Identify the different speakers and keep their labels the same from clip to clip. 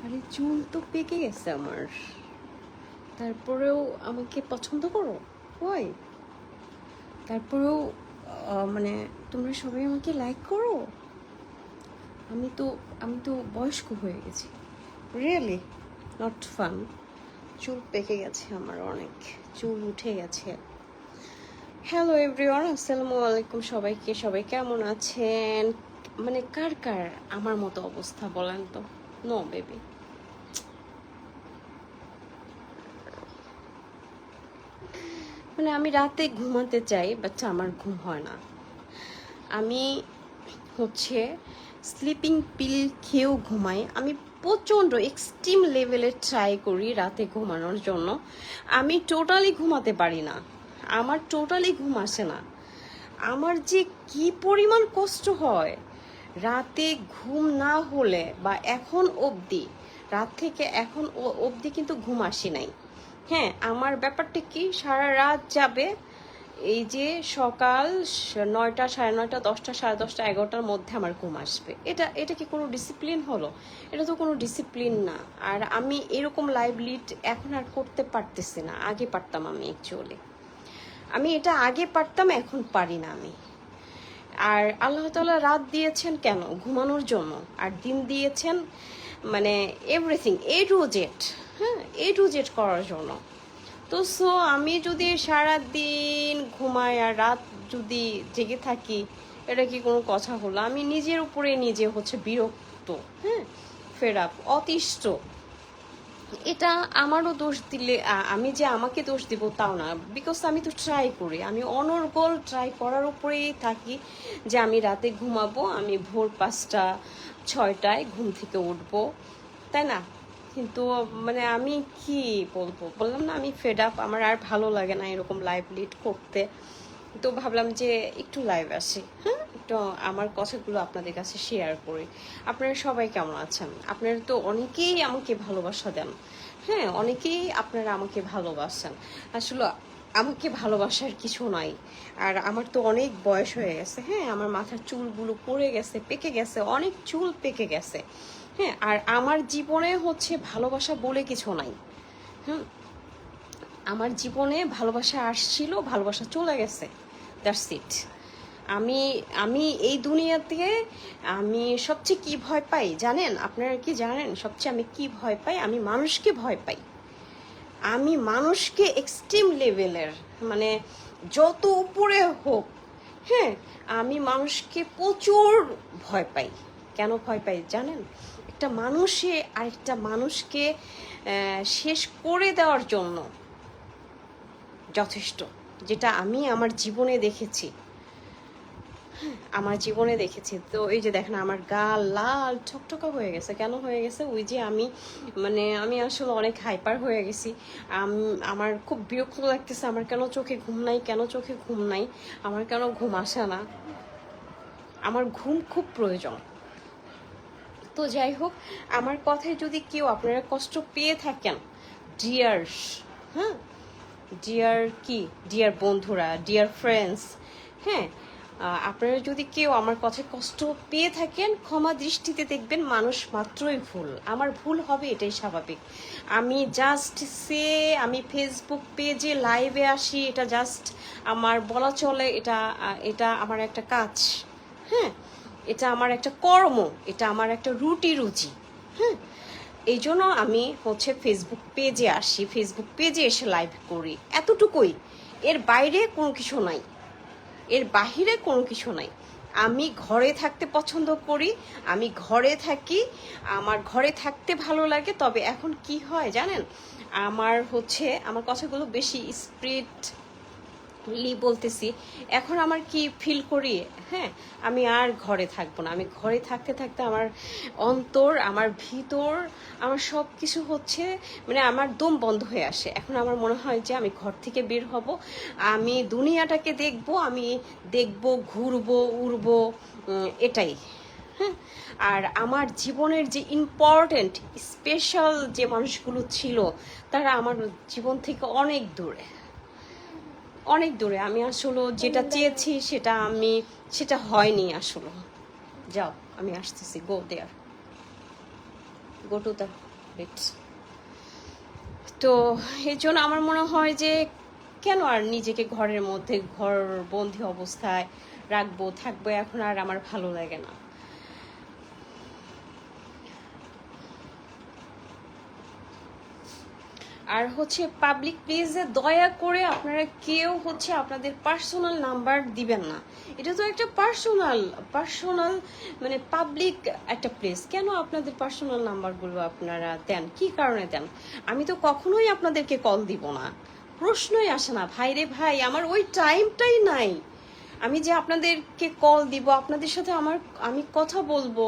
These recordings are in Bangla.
Speaker 1: আরে চুল তো পেকে গেছে আমার, তারপরেও আমাকে পছন্দ করো? ওই তারপরেও মানে তোমরা সবাই আমাকে লাইক করো? আমি তো বয়স্ক হয়ে গেছি। Really not fun. চুল পেকে গেছে আমার, অনেক চুল উঠে গেছে। হ্যালো এভরিওয়ান, আসসালামু আলাইকুম সবাইকে। সবাই কেমন আছেন? মানে কার কার আমার মতো অবস্থা বলেন তো? নো বেবি, মানে আমি রাতে ঘুমাতে চাই, বাট আমার ঘুম হয় না। আমি হচ্ছে স্লিপিং পিল খেয়েও ঘুমাই। আমি প্রচণ্ড এক্সট্রিম লেভেলে ট্রাই করি রাতে ঘুমানোর জন্য। আমি টোটালি ঘুমাতে পারি না, আমার টোটালি ঘুম আসে না। আমার যে কি পরিমাণ কষ্ট হয় রাতে ঘুম না হলে, বা এখন অবধি, রাত থেকে এখন অবধি কিন্তু ঘুম আসি নাই। হ্যাঁ, আমার ব্যাপারটা কি, সারা রাত যাবে, এই যে সকাল 9টা, 9:30, 10টা, 10:30, 11টার মধ্যে আমার ঘুম আসবে। এটা কি কোনো ডিসিপ্লিন হলো? এটা তো কোনো ডিসিপ্লিন না। আর আমি এরকম লাইভ লিড এখন আর করতে পারতেছি না। আগে পারতাম আমি, অ্যাকচুয়ালি আমি এটা আগে পারতাম, এখন পারি না আমি। আর আল্লাহ তাআলা রাত দিয়েছেন কেন? ঘুমানোর জন্য। আর দিন দিয়েছেন মানে এভরিথিং, এ টু জেড, হ্যাঁ, এ টু জেড করার জন্য। তো সো আমি যদি সারা দিন ঘুমাই আর রাত যদি জেগে থাকি, এটা কি কোনো কথা হলো? আমি নিজের উপরে নিজে হচ্ছে বিরক্ত, হ্যাঁ, ফেড আপ, অতিষ্ঠ। এটা আমারও দোষ দিলে, আমি যে আমাকে দোষ দিব তাও না, বিকজ আমি তো ট্রাই করি, আমি অনর্গল ট্রাই করার উপরেই থাকি যে আমি রাতে ঘুমাবো, আমি ভোর 5টা 6টায় ঘুম থেকে উঠবো, তাই না? কিন্তু মানে আমি কি বলবো, বললাম না আমি ফেড আপ, আমার আর ভালো লাগে না এরকম লাইভ লিড করতে। তো ভাবলাম যে একটু লাইভ আসি, হ্যাঁ, একটু আমার কথাগুলো আপনাদের কাছে শেয়ার করি। আপনারা সবাই কেমন আছেন? আপনারা তো অনেকেই আমাকে ভালোবাসা দেন, হ্যাঁ, অনেকেই আপনারা আমাকে ভালোবাসেন। আসলে আমাকে ভালোবাসার কিছু নাই। আর আমার তো অনেক বয়স হয়ে গেছে, হ্যাঁ, আমার মাথার চুলগুলো পড়ে গেছে, পেকে গেছে, অনেক চুল পেকে গেছে, হ্যাঁ। আর আমার জীবনে হচ্ছে ভালোবাসা বলে কিছু নাই, হুম। আমার জীবনে ভালোবাসা আসছিল, ভালোবাসা চলে গেছে, দ্যাটস ইট। আমি আমি এই দুনিয়াতে আমি সবচেয়ে কি ভয় পাই জানেন? আপনারা কি জানেন সবচেয়ে আমি কি ভয় পাই? আমি মানুষকে ভয় পাই। আমি মানুষকে এক্সট্রিম লেভেলের, মানে যত উপরে হোক, হ্যাঁ, আমি মানুষকে প্রচুর ভয় পাই। কেন ভয় পাই জানেন? একটা মানুষে আরেকটা মানুষকে শেষ করে দেওয়ার জন্য যথেষ্ট, যেটা আমি আমার জীবনে দেখেছি, আমার জীবনে দেখেছি। তো এই যে দেখেন আমার গাল লাল ঠকঠকা হয়ে গেছে। কেন হয়ে গেছে? ওই যে আমি আসলে অনেক হাইপার হয়ে গেছি। আমার খুব বিরক্ত লাগতেছে, আমার কেন চোখে ঘুম নাই, কেন চোখে ঘুম নাই, আমার কেন ঘুম আসে না। আমার ঘুম খুব প্রয়োজন। তো যাই হোক, আমার কথায় যদি কেউ আপনারা কষ্ট পেয়ে থাকেন, ডিয়ার্স, হ্যাঁ, ডিয়ার কি, ডিয়ার বন্ধুরা, ডিয়ার ফ্রেন্ডস, হ্যাঁ, আপনারা যদি কেউ আমার কথায় কষ্ট পেয়ে থাকেন, ক্ষমা দৃষ্টিতে দেখবেন। মানুষ মাত্রই ভুল, আমার ভুল হবে, এটাই স্বাভাবিক। আমি জাস্ট আমি ফেসবুক পেজে লাইভে আসি, এটা জাস্ট আমার বলা চলে, এটা আমার একটা কাজ, হ্যাঁ, এটা আমার একটা কর্ম, এটা আমার একটা রুচি, হ্যাঁ। এই জন্য আমি হচ্ছে ফেসবুক পেজে আসি, ফেসবুক পেজে এসে লাইভ করি, এতটুকুই। এর বাইরে কোনো কিছু নাই, এর বাহিরে কোনো কিছু নাই। আমি ঘরে থাকতে পছন্দ করি, আমি ঘরে থাকি, আমার ঘরে থাকতে ভালো লাগে। তবে এখন কি হয় জানেন, আমার কথাগুলো বেশি বলতেছি। এখন আমার কি ফিল করি, হ্যাঁ, আমি আর ঘরে থাকবো না। আমি ঘরে থাকতে থাকতে আমার অন্তর, আমার ভিতর, আমার সব কিছু মানে আমার দম বন্ধ হয়ে আসে। এখন আমার মনে হয় যে আমি ঘর থেকে বের হব, আমি দুনিয়াটাকে দেখব, আমি দেখব, ঘুরবো, উড়বো, এটাই। হ্যাঁ, আর আমার জীবনের যে ইম্পর্টেন্ট স্পেশাল যে মানুষগুলো ছিল, তারা আমার জীবন থেকে অনেক দূরে, অনেক দূরে। আমি আসলে যেটা চেয়েছি সেটা হয়নি আসলে। যাও, আমি আসতেছি, গো দেয়ার, গো টু দ্য বিট। তো এই জন্য আমার মনে হয় যে কেন আর নিজেকে ঘরের মধ্যে ঘর বন্দি অবস্থায় থাকবো, এখন আর আমার ভালো লাগে না। আর পাবলিক প্লেসে দয়া করে আপনারা কেউ আপনাদের পার্সোনাল নাম্বার দিবেন না। এটা তো একটা পার্সোনাল মানে পাবলিক একটা প্লেস, কেন আপনাদের পার্সোনাল নাম্বারগুলো আপনারা দেন? কি কারণে দেন? আমি তো কখনোই আপনাদেরকে কল দিব না, প্রশ্নই আসে না। ভাই রে ভাই, আমার ওই টাইমটাই নাই। আমি যে আপনাদেরকে কল দিব, আপনাদের সাথে আমি কথা বলবো,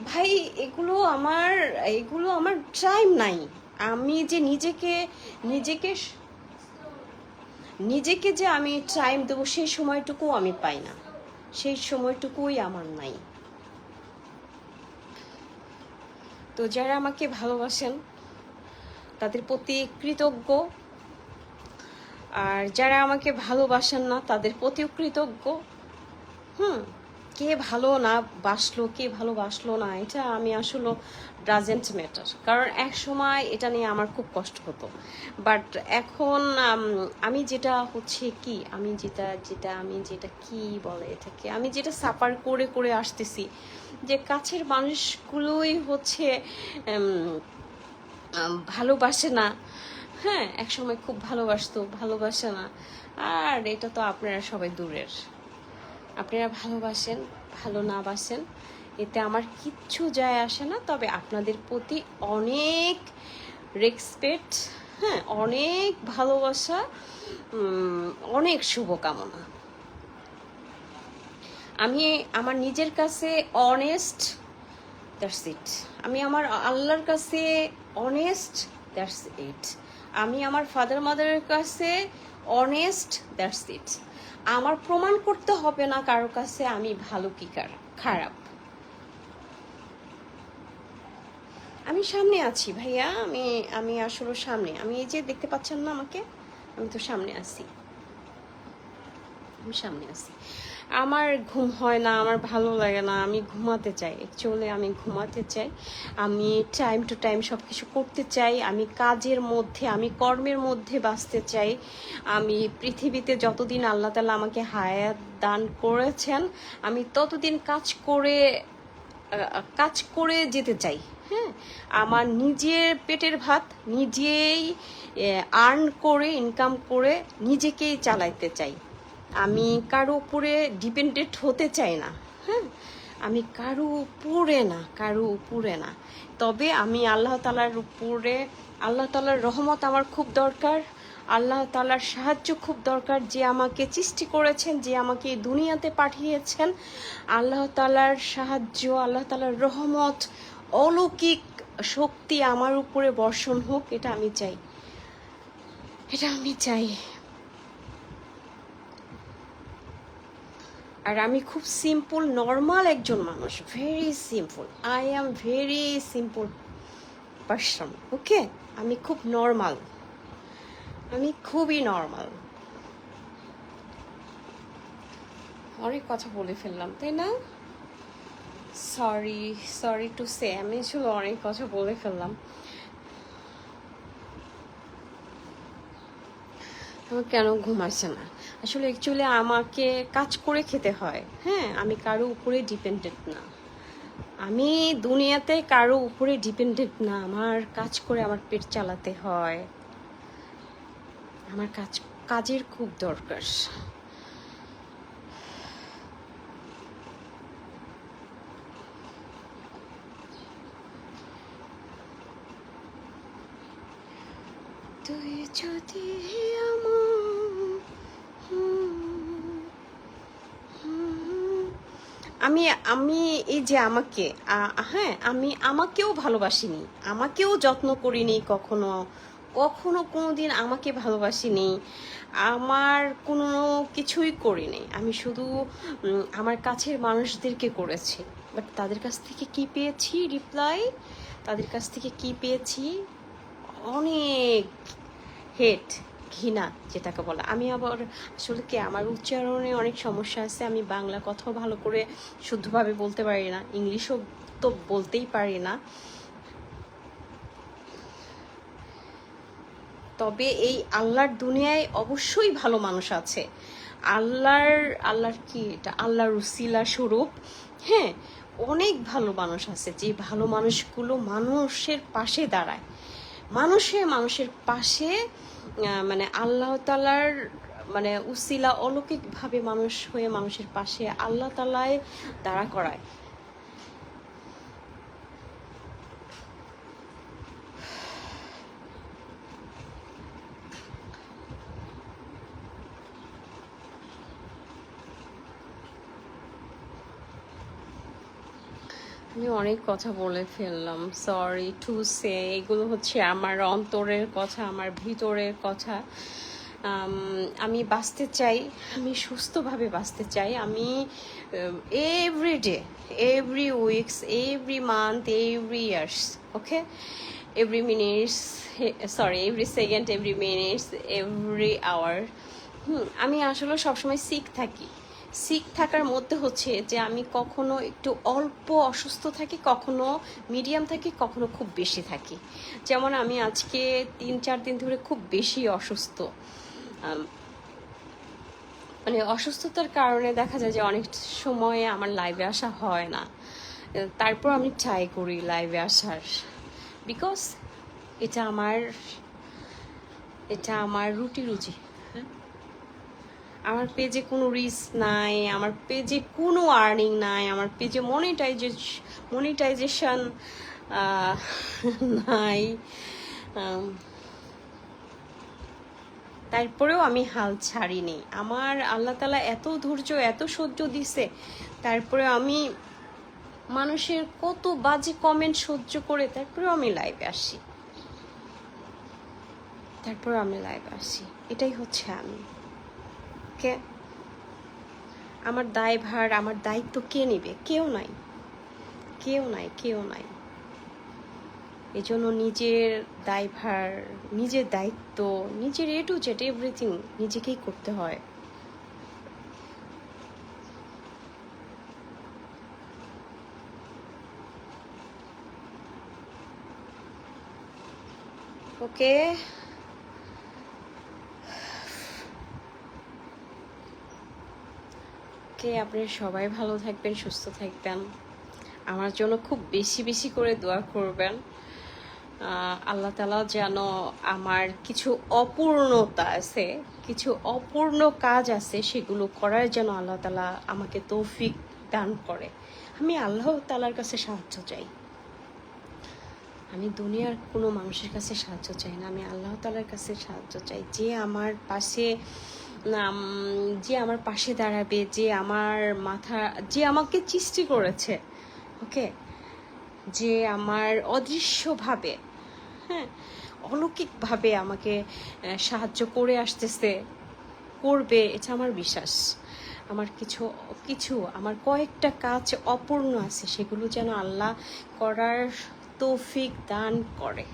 Speaker 1: ভাই এগুলো আমার টাইম নাই। আমি যে নিজেকে নিজেকে যে আমি টাইম দেবো, সেই সময়টুকু আমি পাই না, সেই সময়টুকুই আমার নাই। তো যারা আমাকে ভালোবাসেন তাদের প্রতি কৃতজ্ঞ, আর যারা আমাকে ভালোবাসেন না তাদের প্রতিও কৃতজ্ঞ। কে ভালো না বাসলো, কে ভালোবাসলো না, এটা আমি আসলে ডাজেন্ট ম্যাটার। কারণ এক সময় এটা নিয়ে আমার খুব কষ্ট হতো, বাট এখন আমি যেটা কি বলে এটাকে, আমি যেটা সাফার করে করে আসতেছি, যে কাছের মানুষগুলোই ভালোবাসে না। হ্যাঁ, এক সময় খুব ভালোবাসতো, ভালোবাসে না। আর এটা তো আপনারা সবাই দূরের। আপনারা ভালোবাসেন, ভালো না বাসেন, এতে আমার কিচ্ছু যায় আসে না। তবে আপনাদের প্রতি অনেক রেসপেক্ট, হ্যাঁ, অনেক ভালোবাসা, অনেক শুভকামনা। আমি আমার নিজের কাছে অনেস্ট, দ্যাটস ইট। আমি আমার আল্লাহর কাছে অনেস্ট, দ্যাটস ইট। আমি আমার ফাদার মাদারের কাছে অনেস্ট, দ্যাটস ইট। আমার প্রমাণ করতে হবে না কারোর কাছে আমি ভালো কি খারাপ। আমি সামনে আছি ভাইয়া, আমি আসলে সামনে, আমি এই যে দেখতে পাচ্ছেন না আমাকে, আমি তো সামনে আছি, আমি সামনে আছি। আমার ঘুম হয় না, আমার ভালো লাগে না, আমি ঘুমাতে চাই। অ্যাকচুয়ালি আমি ঘুমাতে চাই, আমি টাইম টু টাইম সব কিছু করতে চাই, আমি কাজের মধ্যে, আমি কর্মের মধ্যে বাঁচতে চাই। আমি পৃথিবীতে যতদিন আল্লাহ তাআলা আমাকে হায়াত দান করেছেন, আমি ততদিন কাজ করে যেতে চাই। হ্যাঁ, আমার নিজের পেটের ভাত নিজেই আর্ন করে, ইনকাম করে নিজেকেই চালাইতে চাই। আমি কারো উপরে ডিপেন্ডেন্ট হতে চাই না। হ্যাঁ, আমি কারো উপরে না। তবে আমি আল্লাহ তাআলার রহমত আমার খুব দরকার, আল্লাহ তাআলার সাহায্য খুব দরকার। যে আমাকে সৃষ্টি করেছেন, যে আমাকে এই দুনিয়াতে পাঠিয়েছেন, আল্লাহ তাআলার সাহায্য, আল্লাহ তাআলার রহমত, অলৌকিক শক্তি আমার উপরে বর্ষণ হোক, এটা আমি চাই। আর আমি খুব সিম্পল নর্মাল একজন মানুষ, very simple. I am very simple person, okay. আমি খুব নর্মাল, আমি খুবই নর্মাল। অনেক কথা বলে ফেললাম, তাই না? সরি টু সে, আমি আসলে অনেক কথা বলে ফেললাম। আমার কেন ঘুম আসে না? আসলে অ্যাকচুয়ালি আমাকে কাজ করে খেতে হয়। হ্যাঁ, আমি কারো উপরে ডিপেন্ডেন্ট না, আমি দুনিয়াতে কারো উপরে ডিপেন্ডেন্ট না। আমার কাজ করে আমার পেট চালাতে হয়, আমার কাজ কাজের খুব দরকার। তুই যদি আমি আমি এই যে আমাকে হ্যাঁ, আমি আমাকেও ভালোবাসিনি, আমাকেও যত্ন করিনি কখনো, কখনো কোনোদিন আমাকে ভালোবাসিনি, আমার কোনো কিছুই করিনি। আমি শুধু আমার কাছের মানুষদেরকে করেছি। বাট তাদের কাছ থেকে কি পেয়েছি রিপ্লাই, তাদের কাছ থেকে কি পেয়েছি? অনেক হেট, ঘৃণা যেটাকে বলে। আমি আবার আসলে কি আমার উচ্চারণে অনেক সমস্যা আছে, আমি বাংলা কথাও ভালো করে শুদ্ধভাবে বলতে পারি না, ইংলিশও তো বলতেই পারি না। তবে এই আল্লাহর দুনিয়ায় অবশ্যই ভালো মানুষ আছে। আল্লাহর কি এটা, আল্লাহর উসিলা স্বরূপ, হ্যাঁ, অনেক ভালো মানুষ আছে, যে ভালো মানুষগুলো মানুষের পাশে দাঁড়ায়, মানুষের পাশে, মানে আল্লাহ তাআলার মানে উসিলা অলৌকিকভাবে মানুষ হয়ে মানুষের পাশে আল্লাহ তাআলায় দাঁড়া করায়। আমি অনেক কথা বলে ফেললাম, সরি টু সে। এগুলো হচ্ছে আমার অন্তরের কথা, আমার ভিতরের কথা। আমি বাঁচতে চাই, আমি সুস্থভাবে বাঁচতে চাই। আমি everyday, every weeks, every month, every years, okay, every minutes, sorry every second, every minutes, every hour, আমি আসলে সবসময় সিক থাকার মধ্যে হচ্ছে যে আমি কখনো একটু অল্প অসুস্থ থাকি, কখনো মিডিয়াম থাকি, কখনো খুব বেশি থাকি। যেমন আমি আজকে 3-4 দিন ধরে খুব বেশি অসুস্থ। মানে অসুস্থতার কারণে দেখা যায় যে অনেক সময় আমার লাইভে আসা হয় না, তারপর আমি ট্রাই করি লাইভে আসার, বিকজ এটা আমার রুজি। আমার পেজে কোনো রিস্ক নাই, আমার পেজে কোনো আর্নিং নাই, আমার পেজে মনিটাইজেশন নাই, তারপরেও আমি হাল ছাড়িনি। আমার আল্লাহ তাআলা এত ধৈর্য, এত সহ্য দিছে, তারপরে আমি মানুষের কত বাজে কমেন্ট সহ্য করে তারপরেও আমি লাইভে আসি। এটাই হচ্ছে আমি। কে আমার দায়ভার, আমার দায়িত্ব কে নেবে? কেউ নাই। এই জন্য নিজের দায়ভার, নিজের দায়িত্ব, নিজের A to Z এভরিথিং নিজেকেই করতে হয়। ওকে, আপনারা সবাই ভালো থাকবেন, সুস্থ থাকবেন, আমার জন্য খুব বেশি বেশি করে দোয়া করবেন। আল্লাহ তাআলা যেন আমার কিছু অপূর্ণতা আছে, কিছু অপূর্ণ কাজ আছে, সেগুলো করার যেন আল্লাহ তাআলা আমাকে তৌফিক দান করে। আমি আল্লাহ তাআলার কাছে সাহায্য চাই, আমি দুনিয়ার কোনো মানুষের কাছে সাহায্য চাই না, আমি আল্লাহ তাআলার কাছে সাহায্য চাই, যে আমার পাশে দাঁড়াবে, যে আমাকে সৃষ্টি করেছে, ওকে, যে আমার অদৃশ্যভাবে, হ্যাঁ, অলৌকিকভাবে আমাকে সাহায্য করে আসতেছে, করবে, এটা আমার বিশ্বাস। আমার আমার কয়েকটা কাজ অপূর্ণ আছে, সেগুলো যেন আল্লাহ করার তৌফিক দান করে।